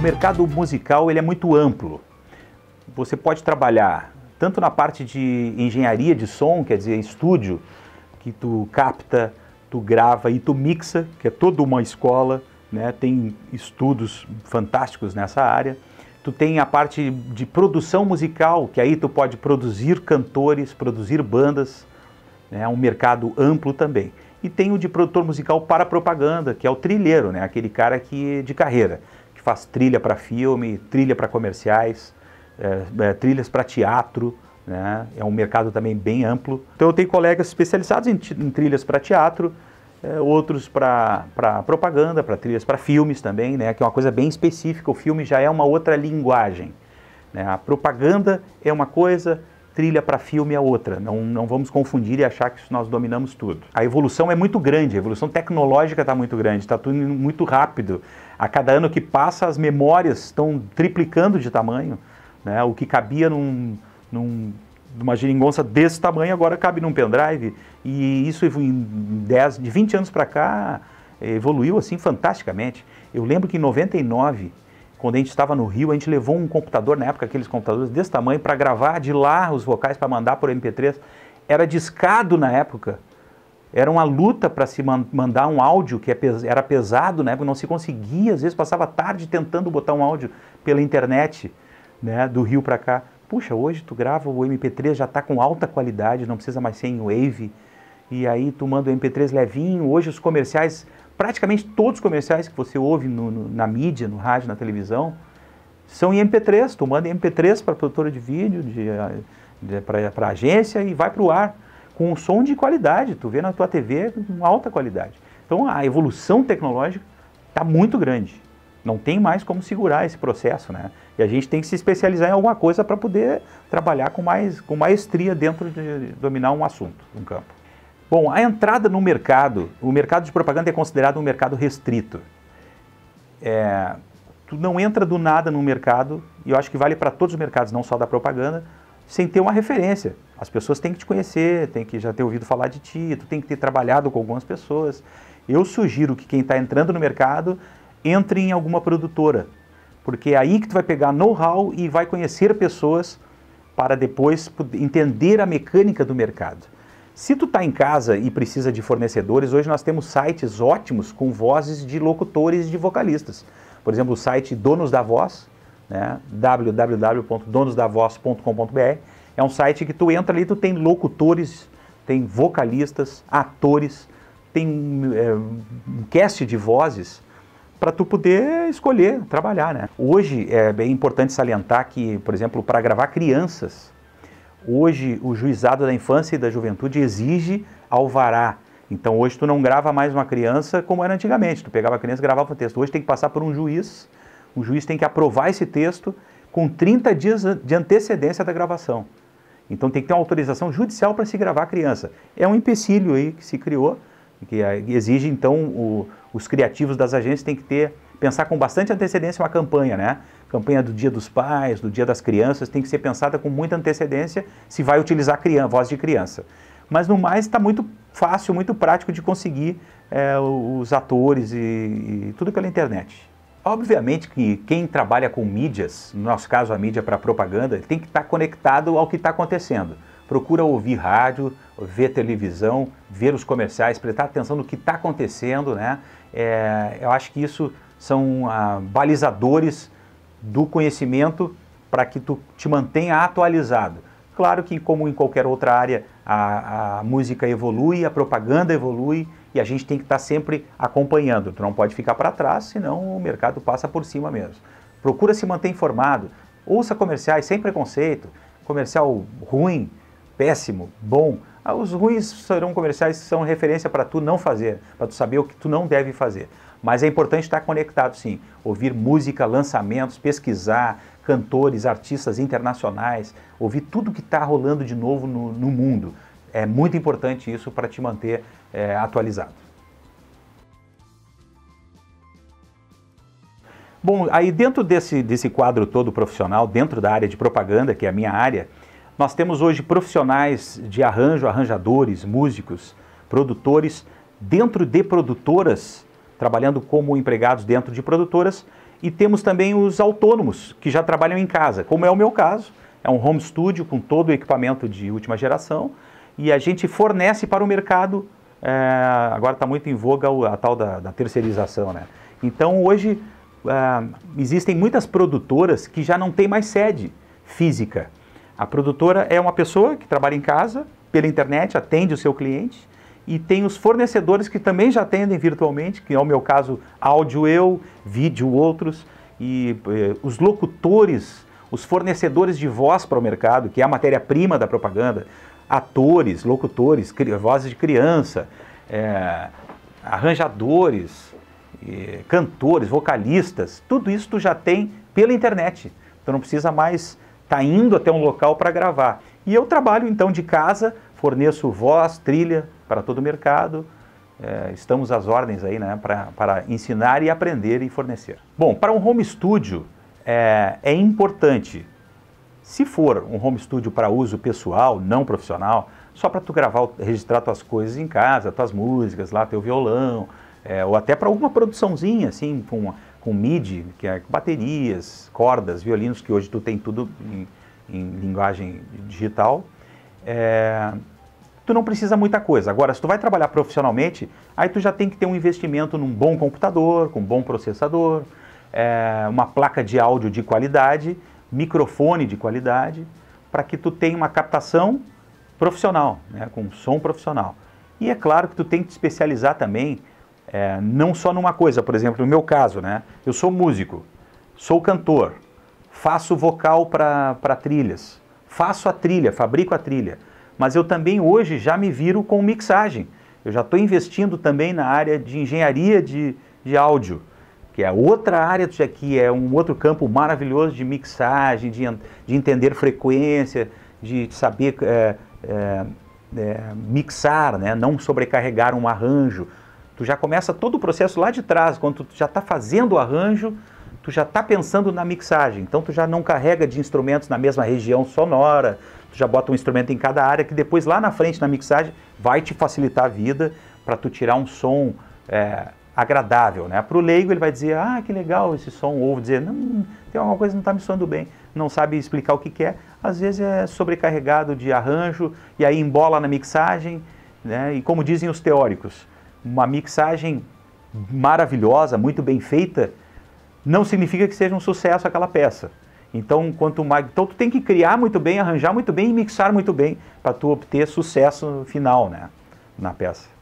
mercado musical ele é muito amplo. Você pode trabalhar tanto na parte de engenharia de som, quer dizer, estúdio, que tu capta, tu grava e tu mixa, que é toda uma escola, né? Tem estudos fantásticos nessa área. Tu tem a parte de produção musical, que aí tu pode produzir cantores, produzir bandas, né? É um mercado amplo também. E tem o de produtor musical para propaganda, que é o trilheiro, né? Aquele cara que de carreira, que faz trilha para filme, trilha para comerciais, trilhas para teatro, né? É um mercado também bem amplo. Então eu tenho colegas especializados em trilhas para teatro, outros para propaganda, para trilhas para filmes também, né? Que é uma coisa bem específica. O filme já é uma outra linguagem, né? A propaganda é uma coisa, trilha para filme é outra. Não vamos confundir e achar que nós dominamos tudo. A evolução é muito grande, a evolução tecnológica está muito grande, está tudo indo muito rápido. A cada ano que passa, as memórias estão triplicando de tamanho, né? O que cabia numa geringonça desse tamanho agora cabe num pendrive. E isso de 20 anos para cá evoluiu assim fantasticamente. Eu lembro que em 99, quando a gente estava no Rio, a gente levou um computador, na época aqueles computadores desse tamanho, para gravar de lá os vocais para mandar por MP3. Era discado na época. Era uma luta para se mandar um áudio que era pesado, né? Porque não se conseguia, às vezes passava a tarde tentando botar um áudio pela internet, né? Do Rio para cá. Puxa, hoje tu grava o MP3, já está com alta qualidade, não precisa mais ser em Wave, e aí tu manda o MP3 levinho. Hoje os comerciais, praticamente todos os comerciais que você ouve na mídia, no rádio, na televisão, são em MP3, tu manda em MP3 para produtora de vídeo, para agência e vai para o ar, com um som de qualidade, tu vê na tua TV com alta qualidade. Então a evolução tecnológica está muito grande. Não tem mais como segurar esse processo, né? E a gente tem que se especializar em alguma coisa para poder trabalhar com maestria dentro de dominar um assunto, um campo. Bom, a entrada no mercado, o mercado de propaganda é considerado um mercado restrito. Tu não entra do nada no mercado, e eu acho que vale para todos os mercados, não só da propaganda, sem ter uma referência. As pessoas têm que te conhecer, têm que já ter ouvido falar de ti, tu tem que ter trabalhado com algumas pessoas. Eu sugiro que quem está entrando no mercado entre em alguma produtora, porque é aí que tu vai pegar know-how e vai conhecer pessoas para depois entender a mecânica do mercado. Se tu está em casa e precisa de fornecedores, hoje nós temos sites ótimos com vozes de locutores e de vocalistas. Por exemplo, o site Donos da Voz, né? www.donosdavoz.com.br, é um site que tu entra ali, tu tem locutores, tem vocalistas, atores, tem um cast de vozes, para tu poder escolher, trabalhar, né? Hoje é bem importante salientar que, por exemplo, para gravar crianças, hoje o Juizado da Infância e da Juventude exige alvará. Então hoje tu não grava mais uma criança como era antigamente, tu pegava a criança e gravava o texto. Hoje tem que passar por um juiz, o juiz tem que aprovar esse texto com 30 dias de antecedência da gravação. Então tem que ter uma autorização judicial para se gravar a criança. É um empecilho aí que se criou, que exige então os criativos das agências têm que pensar com bastante antecedência uma campanha, né? Campanha do Dia dos Pais, do Dia das Crianças, tem que ser pensada com muita antecedência se vai utilizar voz de criança. Mas no mais está muito fácil, muito prático de conseguir os atores e tudo pela internet. Obviamente que quem trabalha com mídias, no nosso caso a mídia para propaganda, tem que estar conectado ao que está acontecendo. Procura ouvir rádio, ver televisão, ver os comerciais, prestar atenção no que está acontecendo, né? Eu acho que isso são balizadores do conhecimento para que tu te mantenha atualizado. Claro que, como em qualquer outra área, a música evolui, a propaganda evolui e a gente tem que estar sempre acompanhando. Tu não pode ficar para trás, senão o mercado passa por cima mesmo. Procura se manter informado, ouça comerciais sem preconceito, comercial ruim, péssimo, bom. Os ruins serão comerciais que são referência para tu não fazer, para tu saber o que tu não deve fazer. Mas é importante estar conectado, sim. Ouvir música, lançamentos, pesquisar, cantores, artistas internacionais, ouvir tudo que está rolando de novo no mundo. É muito importante isso para te manter atualizado. Bom, aí dentro desse quadro todo profissional, dentro da área de propaganda, que é a minha área, nós temos hoje profissionais de arranjo, arranjadores, músicos, produtores, dentro de produtoras trabalhando como empregados dentro de produtoras, e temos também os autônomos, que já trabalham em casa, como é o meu caso. É um home studio com todo o equipamento de última geração, e a gente fornece para o mercado, agora está muito em voga a tal da terceirização, né? Então hoje existem muitas produtoras que já não têm mais sede física. A produtora é uma pessoa que trabalha em casa, pela internet, atende o seu cliente, e tem os fornecedores que também já atendem virtualmente, que é o meu caso, áudio eu, vídeo outros, e os locutores, os fornecedores de voz para o mercado, que é a matéria-prima da propaganda, atores, locutores, vozes de criança, arranjadores, cantores, vocalistas, tudo isso tu já tem pela internet. Tu não precisa mais estar indo até um local para gravar. E eu trabalho então de casa, forneço voz, trilha para todo o mercado. Estamos às ordens aí, né, para ensinar e aprender e fornecer. Bom, para um home studio é importante, se for um home studio para uso pessoal, não profissional, só para tu gravar, registrar tuas coisas em casa, tuas músicas lá, teu violão, ou até para alguma produçãozinha, assim, com MIDI, que é baterias, cordas, violinos, que hoje tu tem tudo em linguagem digital, tu não precisa muita coisa. Agora, se tu vai trabalhar profissionalmente, aí tu já tem que ter um investimento num bom computador, com um bom processador, uma placa de áudio de qualidade, microfone de qualidade, para que tu tenha uma captação profissional, né, com som profissional. E é claro que tu tem que te especializar também, não só numa coisa. Por exemplo, no meu caso, né, eu sou músico, sou cantor, faço vocal para trilhas, faço a trilha, fabrico a trilha, mas eu também hoje já me viro com mixagem. Eu já estou investindo também na área de engenharia de áudio, que é outra área, que é um outro campo maravilhoso de mixagem, de entender frequência, de saber mixar, né? Não sobrecarregar um arranjo. Tu já começa todo o processo lá de trás, quando tu já está fazendo o arranjo, tu já está pensando na mixagem. Então tu já não carrega de instrumentos na mesma região sonora, tu já bota um instrumento em cada área, que depois lá na frente na mixagem vai te facilitar a vida para tu tirar um som agradável, né? Para o leigo ele vai dizer, ah, que legal esse som, ou dizer, não, tem alguma coisa que não está me soando bem, não sabe explicar o que é, às vezes é sobrecarregado de arranjo, e aí embola na mixagem, né? E como dizem os teóricos, uma mixagem maravilhosa, muito bem feita, não significa que seja um sucesso aquela peça. Então, então tu tem que criar muito bem, arranjar muito bem e mixar muito bem para tu obter sucesso final, né, na peça.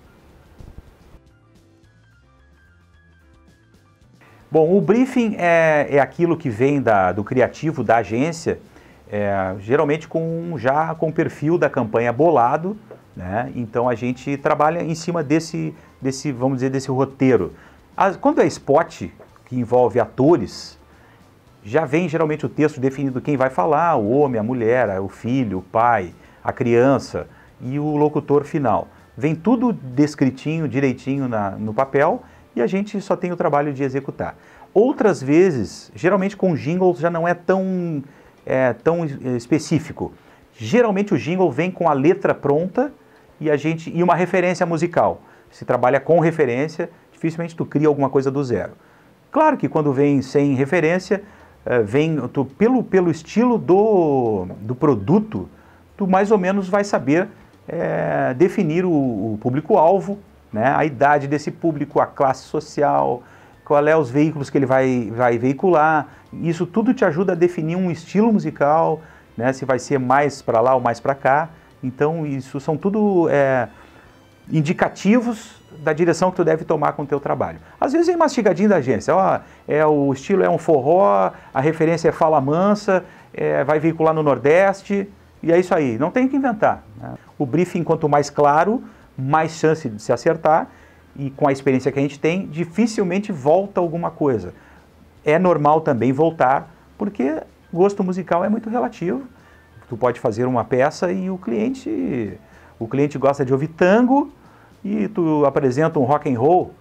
Bom, o briefing é aquilo que vem do criativo da agência, geralmente já com o perfil da campanha bolado, né? Então a gente trabalha em cima desse, vamos dizer, desse roteiro. Quando é spot, que envolve atores, já vem geralmente o texto definido quem vai falar, o homem, a mulher, o filho, o pai, a criança e o locutor final. Vem tudo descritinho, direitinho no papel, e a gente só tem o trabalho de executar. Outras vezes, geralmente com jingles já não é tão específico. Geralmente o jingle vem com a letra pronta e uma referência musical. Se trabalha com referência, dificilmente tu cria alguma coisa do zero. Claro que quando vem sem referência, pelo estilo do produto, tu mais ou menos vai saber definir o público-alvo, né, a idade desse público, a classe social, qual é os veículos que ele vai veicular. Isso tudo te ajuda a definir um estilo musical, né, se vai ser mais para lá ou mais para cá. Então isso são tudo indicativos da direção que tu deve tomar com o teu trabalho. Às vezes é mastigadinho da agência, o estilo é um forró, a referência é fala mansa, vai veicular no Nordeste, e é isso aí, não tem que inventar, né? O briefing, quanto mais claro, mais chance de se acertar, e com a experiência que a gente tem, dificilmente volta alguma coisa. É normal também voltar, porque gosto musical é muito relativo. Tu pode fazer uma peça e o cliente gosta de ouvir tango, e tu apresenta um rock and roll,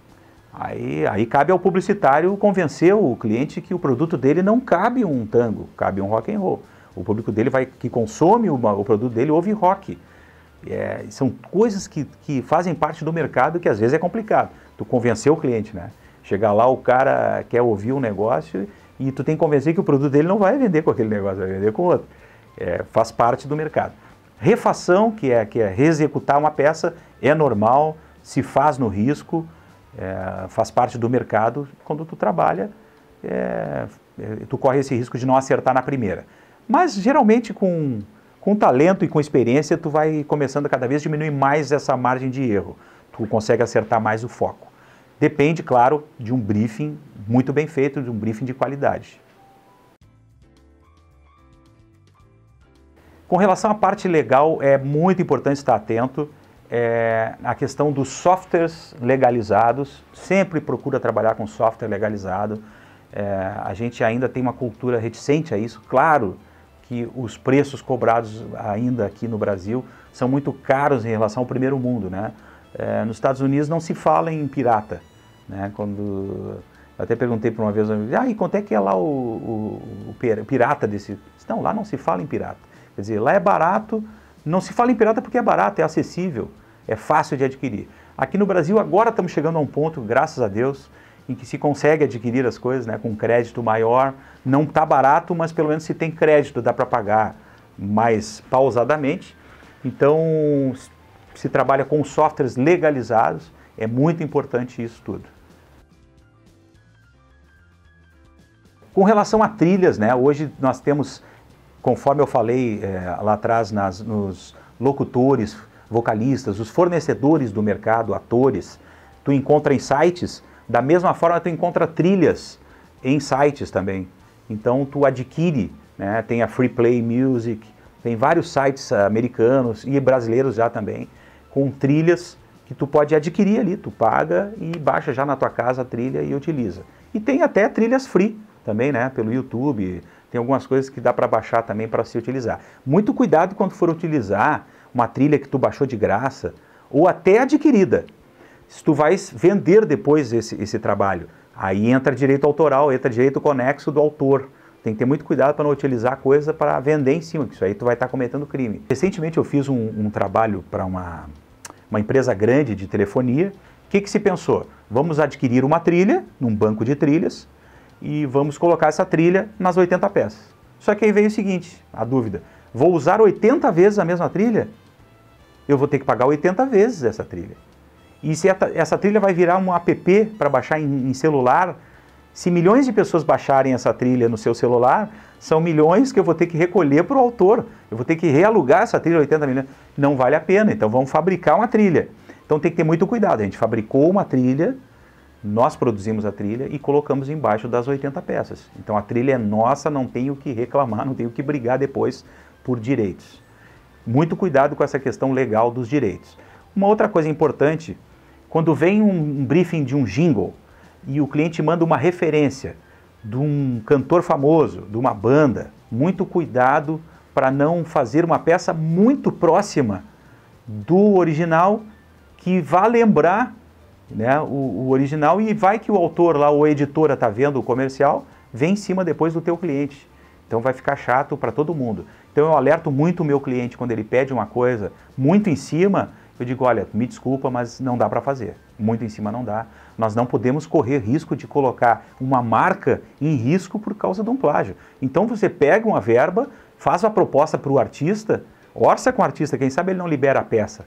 aí cabe ao publicitário convencer o cliente que o produto dele não cabe um tango, cabe um rock and roll. O público dele que consome o produto dele ouve rock. São coisas que fazem parte do mercado, que às vezes é complicado, tu convencer o cliente, né? Chegar lá, o cara quer ouvir um negócio e tu tem que convencer que o produto dele não vai vender com aquele negócio, vai vender com outro. Faz parte do mercado. Refação, que é reexecutar uma peça, é normal, se faz no risco, faz parte do mercado. Quando tu trabalha, tu corre esse risco de não acertar na primeira. Mas geralmente com talento e com experiência, tu vai começando a cada vez diminuir mais essa margem de erro. Tu consegue acertar mais o foco. Depende, claro, de um briefing muito bem feito, de um briefing de qualidade. Com relação à parte legal, é muito importante estar atento à questão dos softwares legalizados. Sempre procura trabalhar com software legalizado. A gente ainda tem uma cultura reticente a isso. Claro que os preços cobrados ainda aqui no Brasil são muito caros em relação ao primeiro mundo, né? Nos Estados Unidos não se fala em pirata, né? Eu até perguntei para uma vez, e quanto é que é lá o pirata desse? Não, lá não se fala em pirata. Quer dizer, lá é barato, não se fala em pirata porque é barato, é acessível, é fácil de adquirir. Aqui no Brasil agora estamos chegando a um ponto, graças a Deus, em que se consegue adquirir as coisas, né, com crédito maior. Não está barato, mas pelo menos se tem crédito, dá para pagar mais pausadamente. Então, se trabalha com softwares legalizados, é muito importante isso tudo. Com relação a trilhas, né, hoje nós temos, conforme eu falei lá atrás, nos locutores, vocalistas, os fornecedores do mercado, atores, tu encontra em sites. Da mesma forma, tu encontra trilhas em sites também. Então, tu adquire, né? Tem a Free Play Music, tem vários sites americanos e brasileiros já também, com trilhas que tu pode adquirir ali. Tu paga e baixa já na tua casa a trilha e utiliza. E tem até trilhas free também, né? Pelo YouTube, tem algumas coisas que dá para baixar também para se utilizar. Muito cuidado quando for utilizar uma trilha que tu baixou de graça ou até adquirida. Se tu vais vender depois esse trabalho, aí entra direito autoral, entra direito conexo do autor. Tem que ter muito cuidado para não utilizar coisa para vender em cima, que isso aí tu vai estar cometendo crime. Recentemente eu fiz um trabalho para uma empresa grande de telefonia. O que se pensou? Vamos adquirir uma trilha, num banco de trilhas, e vamos colocar essa trilha nas 80 peças. Só que aí veio o seguinte, a dúvida. Vou usar 80 vezes a mesma trilha? Eu vou ter que pagar 80 vezes essa trilha. E se essa trilha vai virar um app para baixar em celular, se milhões de pessoas baixarem essa trilha no seu celular, são milhões que eu vou ter que recolher para o autor. Eu vou ter que realugar essa trilha, 80 milhões. Não vale a pena, então vamos fabricar uma trilha. Então tem que ter muito cuidado. A gente fabricou uma trilha, nós produzimos a trilha e colocamos embaixo das 80 peças. Então a trilha é nossa, não tenho que reclamar, não tenho que brigar depois por direitos. Muito cuidado com essa questão legal dos direitos. Uma outra coisa importante, quando vem um briefing de um jingle e o cliente manda uma referência de um cantor famoso, de uma banda, muito cuidado para não fazer uma peça muito próxima do original que vá lembrar, né, o original, e vai que o autor lá, ou a editora está vendo o comercial, vem em cima depois do teu cliente. Então vai ficar chato para todo mundo. Então eu alerto muito o meu cliente quando ele pede uma coisa muito em cima. Eu digo, olha, me desculpa, mas não dá para fazer. Muito em cima não dá. Nós não podemos correr risco de colocar uma marca em risco por causa de um plágio. Então você pega uma verba, faz uma proposta para o artista, orça com o artista, quem sabe ele não libera a peça.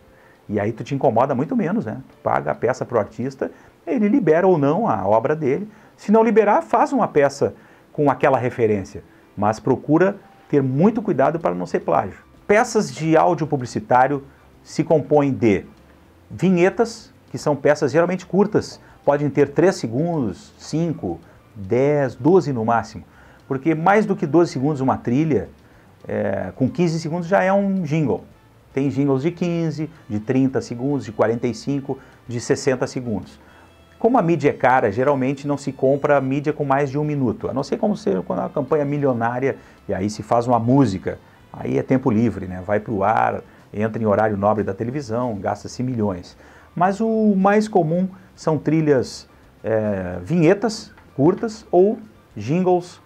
E aí tu te incomoda muito menos, né? Tu paga a peça para o artista, ele libera ou não a obra dele. Se não liberar, faz uma peça com aquela referência. Mas procura ter muito cuidado para não ser plágio. Peças de áudio publicitário se compõem de vinhetas, que são peças geralmente curtas, podem ter 3 segundos, 5, 10, 12 no máximo, porque mais do que 12 segundos uma trilha, com 15 segundos já é um jingle. Tem jingles de 15, de 30 segundos, de 45, de 60 segundos. Como a mídia é cara, geralmente não se compra mídia com mais de 1 minuto, a não ser como ser quando é uma campanha milionária, e aí se faz uma música, aí é tempo livre, né? Vai para o ar, entra em horário nobre da televisão, gasta-se milhões. Mas o mais comum são trilhas, vinhetas curtas ou jingles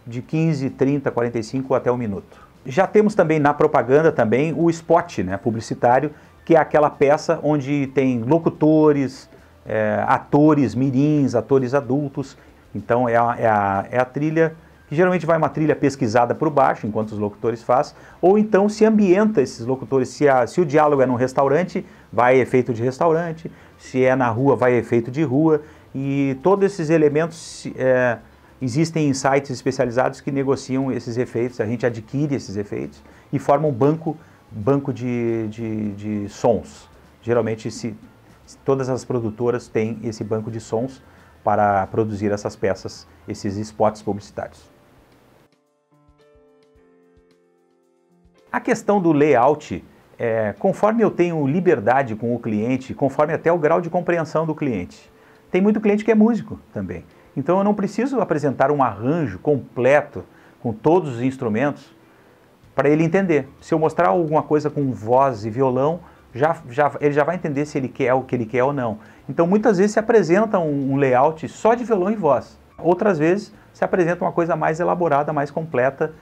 de 15, 30, 45 até 1 minuto. Já temos também na propaganda também o spot, né, publicitário, que é aquela peça onde tem locutores, atores mirins, atores adultos. Então é a trilha que geralmente vai uma trilha pesquisada por baixo, enquanto os locutores fazem, ou então se ambienta esses locutores. Se o diálogo é num restaurante, vai efeito de restaurante, se é na rua, vai efeito de rua, e todos esses elementos, existem em sites especializados que negociam esses efeitos, a gente adquire esses efeitos e forma um banco de sons. Geralmente todas as produtoras têm esse banco de sons para produzir essas peças, esses spots publicitários. A questão do layout, conforme eu tenho liberdade com o cliente, conforme até o grau de compreensão do cliente. Tem muito cliente que é músico também. Então eu não preciso apresentar um arranjo completo com todos os instrumentos para ele entender. Se eu mostrar alguma coisa com voz e violão, ele já vai entender se ele quer o que ele quer ou não. Então muitas vezes se apresenta um layout só de violão e voz. Outras vezes se apresenta uma coisa mais elaborada, mais completa.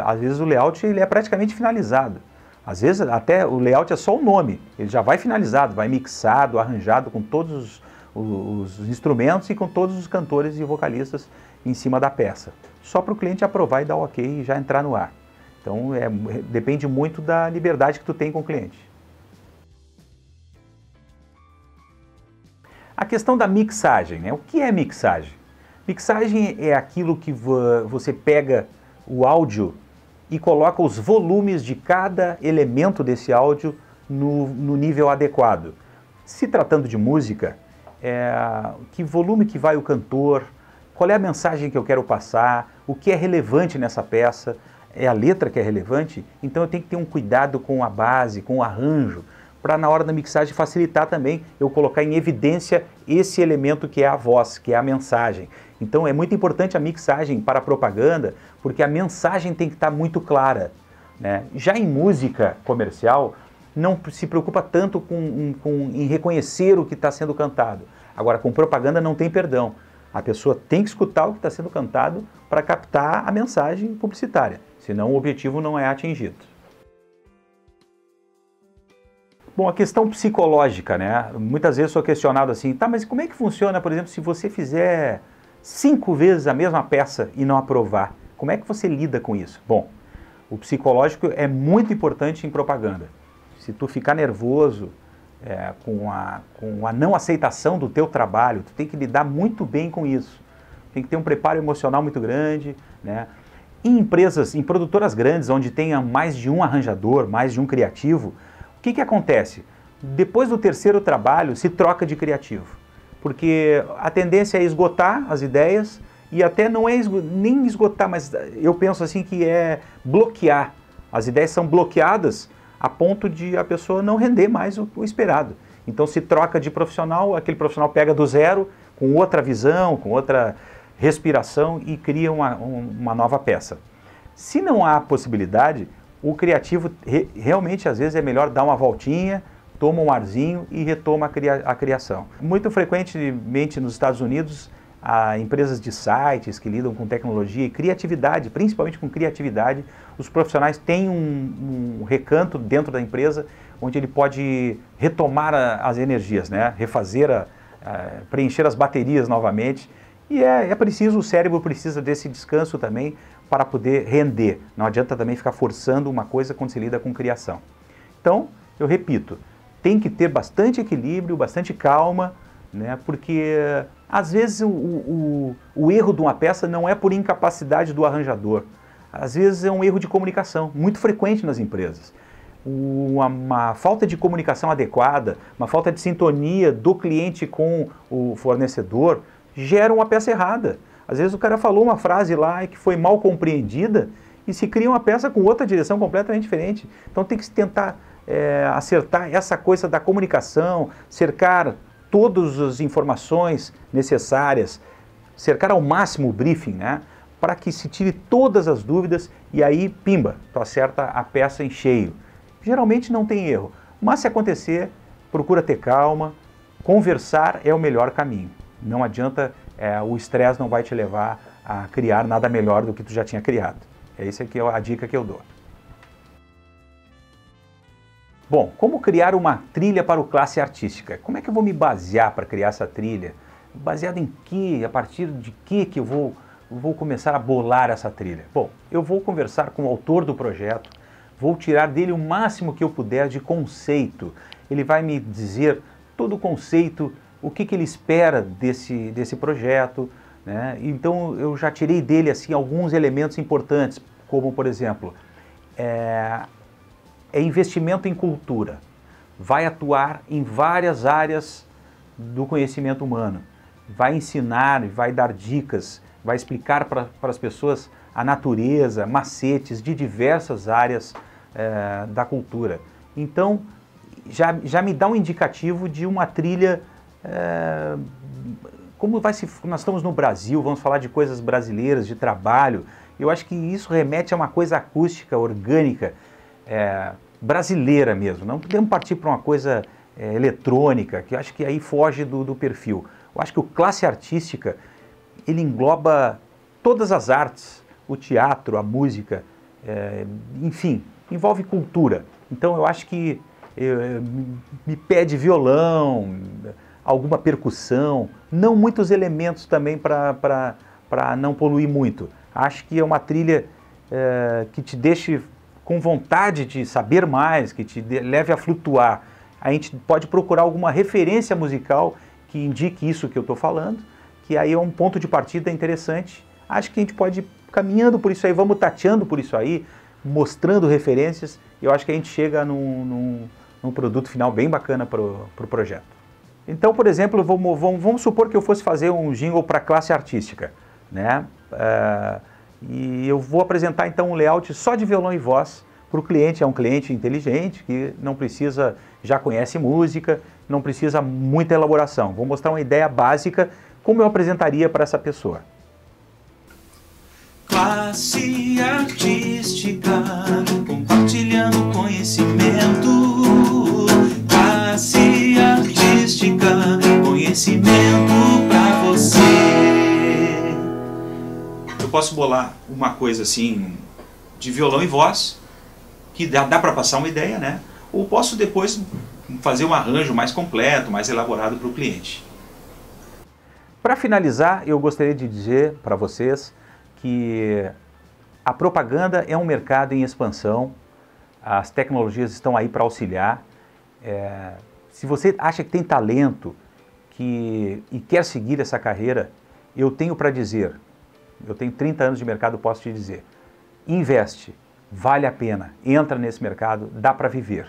Às vezes o layout ele é praticamente finalizado. Às vezes até o layout é só o nome. Ele já vai finalizado, vai mixado, arranjado com todos os instrumentos e com todos os cantores e vocalistas em cima da peça. Só para o cliente aprovar e dar o ok e já entrar no ar. Então depende muito da liberdade que tu tem com o cliente. A questão da mixagem, né? O que é mixagem? Mixagem é aquilo que você pega o áudio e coloca os volumes de cada elemento desse áudio no nível adequado. Se tratando de música, que volume que vai o cantor, qual é a mensagem que eu quero passar, o que é relevante nessa peça, é a letra que é relevante, então eu tenho que ter um cuidado com a base, com o arranjo, para na hora da mixagem facilitar também eu colocar em evidência esse elemento que é a voz, que é a mensagem. Então é muito importante a mixagem para a propaganda, porque a mensagem tem que estar muito clara, né? Já em música comercial, não se preocupa tanto em reconhecer o que está sendo cantado. Agora, com propaganda não tem perdão. A pessoa tem que escutar o que está sendo cantado para captar a mensagem publicitária, senão o objetivo não é atingido. Bom, a questão psicológica, né? Muitas vezes sou questionado assim, tá, mas como é que funciona, por exemplo, se você fizer 5 vezes a mesma peça e não aprovar? Como é que você lida com isso? Bom, o psicológico é muito importante em propaganda. Se tu ficar nervoso com a não aceitação do teu trabalho, tu tem que lidar muito bem com isso. Tem que ter um preparo emocional muito grande, né? Em empresas, em produtoras grandes, onde tenha mais de um arranjador, mais de um criativo, o que acontece? Depois do terceiro trabalho, se troca de criativo. Porque a tendência é esgotar as ideias e até não é nem esgotar, mas eu penso assim que é bloquear. As ideias são bloqueadas a ponto de a pessoa não render mais o esperado. Então se troca de profissional, aquele profissional pega do zero, com outra visão, com outra respiração e cria uma nova peça. Se não há possibilidade, o criativo realmente às vezes é melhor dar uma voltinha, toma um arzinho e retoma a criação. Muito frequentemente nos Estados Unidos, há empresas de sites que lidam com tecnologia e criatividade, principalmente com criatividade, os profissionais têm um recanto dentro da empresa onde ele pode retomar as energias, né? Refazer, preencher as baterias novamente. E é preciso, o cérebro precisa desse descanso também para poder render. Não adianta também ficar forçando uma coisa quando se lida com criação. Então, eu repito, tem que ter bastante equilíbrio, bastante calma, né? Porque às vezes o erro de uma peça não é por incapacidade do arranjador. Às vezes é um erro de comunicação, muito frequente nas empresas. Uma falta de comunicação adequada, uma falta de sintonia do cliente com o fornecedor, gera uma peça errada. Às vezes o cara falou uma frase lá que foi mal compreendida e se cria uma peça com outra direção completamente diferente. Então tem que se tentar acertar essa coisa da comunicação, cercar todas as informações necessárias, cercar ao máximo o briefing, né? Para que se tire todas as dúvidas e aí, pimba, tu acerta a peça em cheio. Geralmente não tem erro, mas se acontecer, procura ter calma, conversar é o melhor caminho. Não adianta, o estresse não vai te levar a criar nada melhor do que tu já tinha criado. Essa aqui é a dica que eu dou. Bom, como criar uma trilha para o Classe Artística? Como é que eu vou me basear para criar essa trilha? Baseado em que? A partir de que eu vou começar a bolar essa trilha? Bom, eu vou conversar com o autor do projeto, vou tirar dele o máximo que eu puder de conceito. Ele vai me dizer todo o conceito, o que ele espera desse projeto, né? Então eu já tirei dele assim, alguns elementos importantes, como por exemplo, investimento em cultura. Vai atuar em várias áreas do conhecimento humano. Vai ensinar, vai dar dicas, vai explicar para as pessoas a natureza, macetes de diversas áreas da cultura. Então, já me dá um indicativo de uma trilha, como nós estamos no Brasil, vamos falar de coisas brasileiras, de trabalho. Eu acho que isso remete a uma coisa acústica, orgânica, brasileira mesmo. Não podemos partir para uma coisa eletrônica, que eu acho que aí foge do perfil. Eu acho que o Classe Artística, ele engloba todas as artes, o teatro, a música, enfim, envolve cultura. Então eu acho que me pede violão, alguma percussão, não muitos elementos também para não poluir muito. Acho que é uma trilha que te deixe com vontade de saber mais, que te leve a flutuar. A gente pode procurar alguma referência musical que indique isso que eu estou falando, que aí é um ponto de partida interessante. Acho que a gente pode ir caminhando por isso aí, vamos tateando por isso aí, mostrando referências, e eu acho que a gente chega num produto final bem bacana para o projeto. Então, por exemplo, vamos supor que eu fosse fazer um jingle para Classe Artística, né? E eu vou apresentar então um layout só de violão e voz para o cliente. É um cliente inteligente que não precisa, já conhece música, não precisa muita elaboração. Vou mostrar uma ideia básica, como eu apresentaria para essa pessoa. Classe Artística, compartilhando conhecimento. Classe Artística, conhecimento para você. Eu posso bolar uma coisa assim, de violão e voz, que dá para passar uma ideia, né? Ou posso depois fazer um arranjo mais completo, mais elaborado para o cliente. Para finalizar, eu gostaria de dizer para vocês que a propaganda é um mercado em expansão, as tecnologias estão aí para auxiliar. Se você acha que tem talento e quer seguir essa carreira, eu tenho para dizer, eu tenho 30 anos de mercado, posso te dizer, investe, vale a pena, entra nesse mercado, dá para viver,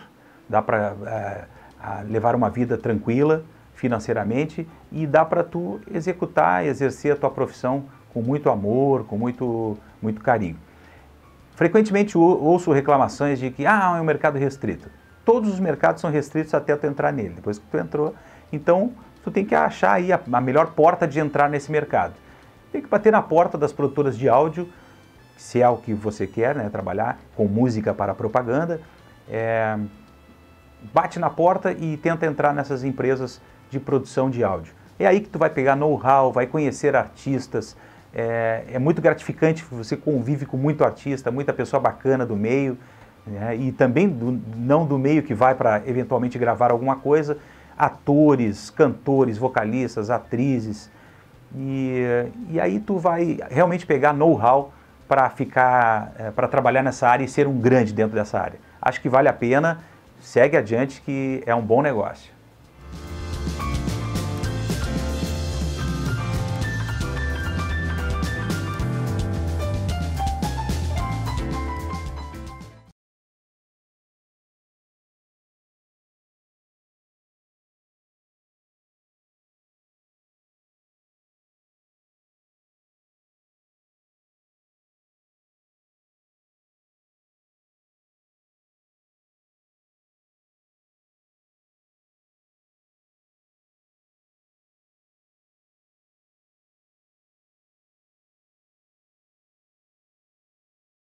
dá para levar uma vida tranquila financeiramente e dá para tu exercer a tua profissão com muito amor, com muito carinho. Frequentemente ouço reclamações de que é um mercado restrito. Todos os mercados são restritos até tu entrar nele. Depois que tu entrou, então tu tem que achar aí a melhor porta de entrar nesse mercado. Tem que bater na porta das produtoras de áudio, se é o que você quer, né, trabalhar com música para propaganda. Bate na porta e tenta entrar nessas empresas de produção de áudio. É aí que tu vai pegar know-how, vai conhecer artistas. É muito gratificante, você convive com muito artista, muita pessoa bacana do meio, né, e também não do meio que vai para eventualmente gravar alguma coisa, atores, cantores, vocalistas, atrizes, e aí tu vai realmente pegar know-how para trabalhar nessa área e ser um grande dentro dessa área. Acho que vale a pena, segue adiante que é um bom negócio.